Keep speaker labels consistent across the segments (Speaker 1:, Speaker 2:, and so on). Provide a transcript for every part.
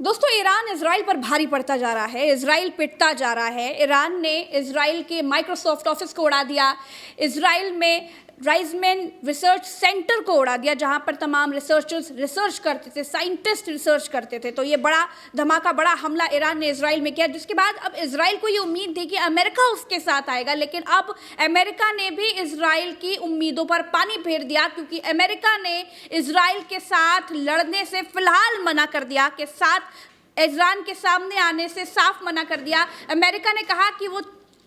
Speaker 1: दोस्तों, Iran Israel पर भारी पड़ता जा रहा है। इजराइल पिटता जा रहा है। ईरान ने इजराइल के माइक्रोसॉफ्ट ऑफिस को उड़ा दिया। इजराइल में राइजमैन रिसर्च सेंटर को उड़ा दिया, जहां पर तमाम रिसर्चर्स रिसर्च करते थे, साइंटिस्ट रिसर्च करते थे। तो ये बड़ा धमाका, बड़ा हमला ईरान ने इजराइल में किया, जिसके बाद अब इजराइल को ये उम्मीद थी कि अमेरिका उसके साथ आएगा। लेकिन अब अमेरिका ने भी इजराइल की उम्मीदों पर पानी फेर दिया, क्योंकि अमेरिका ने इजराइल के साथ लड़ने से फिलहाल मना कर दिया, के साथ ईरान के सामने आने से साफ मना कर दिया। अमेरिका ने कहा कि वो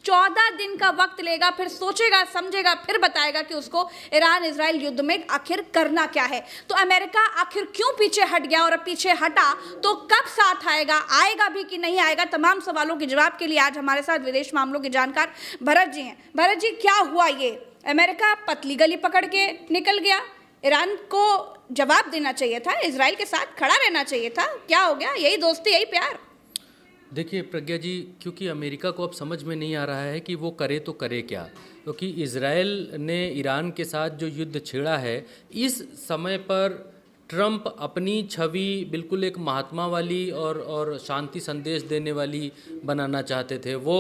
Speaker 1: 14 दिन का वक्त लेगा, फिर सोचेगा, समझेगा, फिर बताएगा कि उसको ईरान इजराइल युद्ध में आखिर करना क्या है। तो अमेरिका आखिर क्यों पीछे हट गया, और अब पीछे हटा तो कब साथ आएगा, आएगा भी कि नहीं आएगा? तमाम सवालों के जवाब के लिए आज हमारे साथ विदेश मामलों के जानकार भरत जी हैं। भरत जी, क्या हुआ? ये अमेरिका पतली गली पकड़ के निकल गया, ईरान को जवाब देना चाहिए था, इजराइल के साथ खड़ा रहना चाहिए था, क्या हो गया? यही दोस्ती, यही प्यार?
Speaker 2: देखिए प्रज्ञा जी, क्योंकि अमेरिका को अब समझ में नहीं आ रहा है कि वो करे तो करे क्या, क्योंकि इजराइल ने ईरान के साथ जो युद्ध छेड़ा है, इस समय पर ट्रंप अपनी छवि बिल्कुल एक महात्मा वाली और शांति संदेश देने वाली बनाना चाहते थे। वो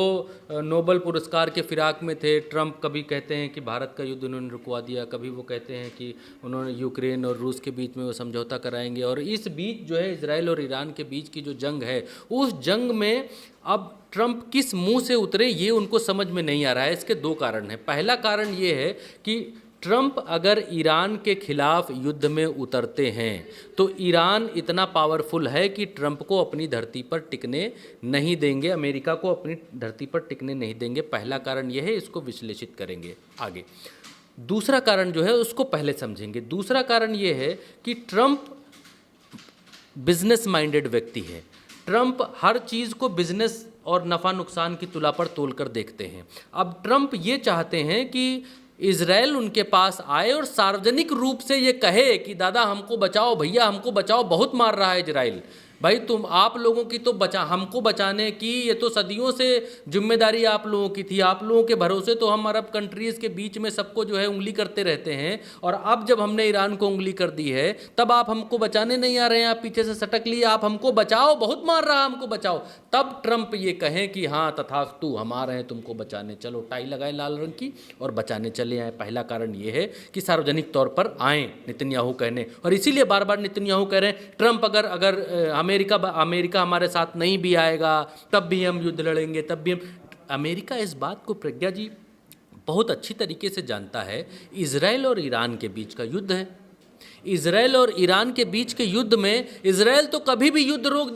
Speaker 2: नोबेल पुरस्कार के फिराक में थे। ट्रंप कभी कहते हैं कि भारत का युद्ध उन्होंने रुकवा दिया, कभी वो कहते हैं कि उन्होंने यूक्रेन और रूस के बीच में वो समझौता कराएंगे, और इस बीच जो है इजराइल और ईरान के बीच की जो जंग है, उस जंग में अब ट्रंप किस मुंह से उतरे ये उनको समझ में नहीं आ रहा है। इसके दो कारण हैं। पहला कारण ये है कि ट्रंप अगर ईरान के खिलाफ युद्ध में उतरते हैं तो ईरान इतना पावरफुल है कि ट्रंप को अपनी धरती पर टिकने नहीं देंगे, अमेरिका को अपनी धरती पर टिकने नहीं देंगे। पहला कारण यह है, इसको विश्लेषित करेंगे आगे। दूसरा कारण जो है उसको पहले समझेंगे। दूसरा कारण यह है कि ट्रंप बिजनेस माइंडेड व्यक्ति है। ट्रंप हर चीज़ को बिजनेस और नफ़ा नुकसान की तुला पर तोलकर देखते हैं। अब ट्रंप ये चाहते हैं कि इजराइल उनके पास आए और सार्वजनिक रूप से ये कहे कि दादा हमको बचाओ, भैया हमको बचाओ, बहुत मार रहा है इजराइल, भाई तुम आप लोगों की तो हमको बचाने की ये तो सदियों से जिम्मेदारी आप लोगों की थी। आप लोगों के भरोसे तो हम अरब कंट्रीज़ के बीच में सबको जो है उंगली करते रहते हैं, और अब जब हमने ईरान को उंगली कर दी है तब आप हमको बचाने नहीं आ रहे हैं, आप पीछे से सटक लिए, आप हमको बचाओ, बहुत मार रहा है, हमको बचाओ। तब ट्रंप ये कहें कि हाँ तथास्तु, हम आ रहे हैं तुमको बचाने, चलो टाई लगाए लाल रंग की और बचाने चले आए। पहला कारण ये है कि सार्वजनिक तौर पर आए नेतन्याहू कहने, और इसीलिए बार बार नेतन्याहू कह रहे हैं ट्रंप अगर अमेरिका हमारे साथ नहीं भी आएगा तब भी हम युद्ध लड़ेंगे, तब भी हम। अमेरिका इस बात को प्रज्ञा जी बहुत अच्छी तरीके से जानता है। इजराइल और ईरान के बीच का युद्ध है। इजराइल और ईरान के बीच के युद्ध में इजराइल तो कभी भी युद्ध रोक दे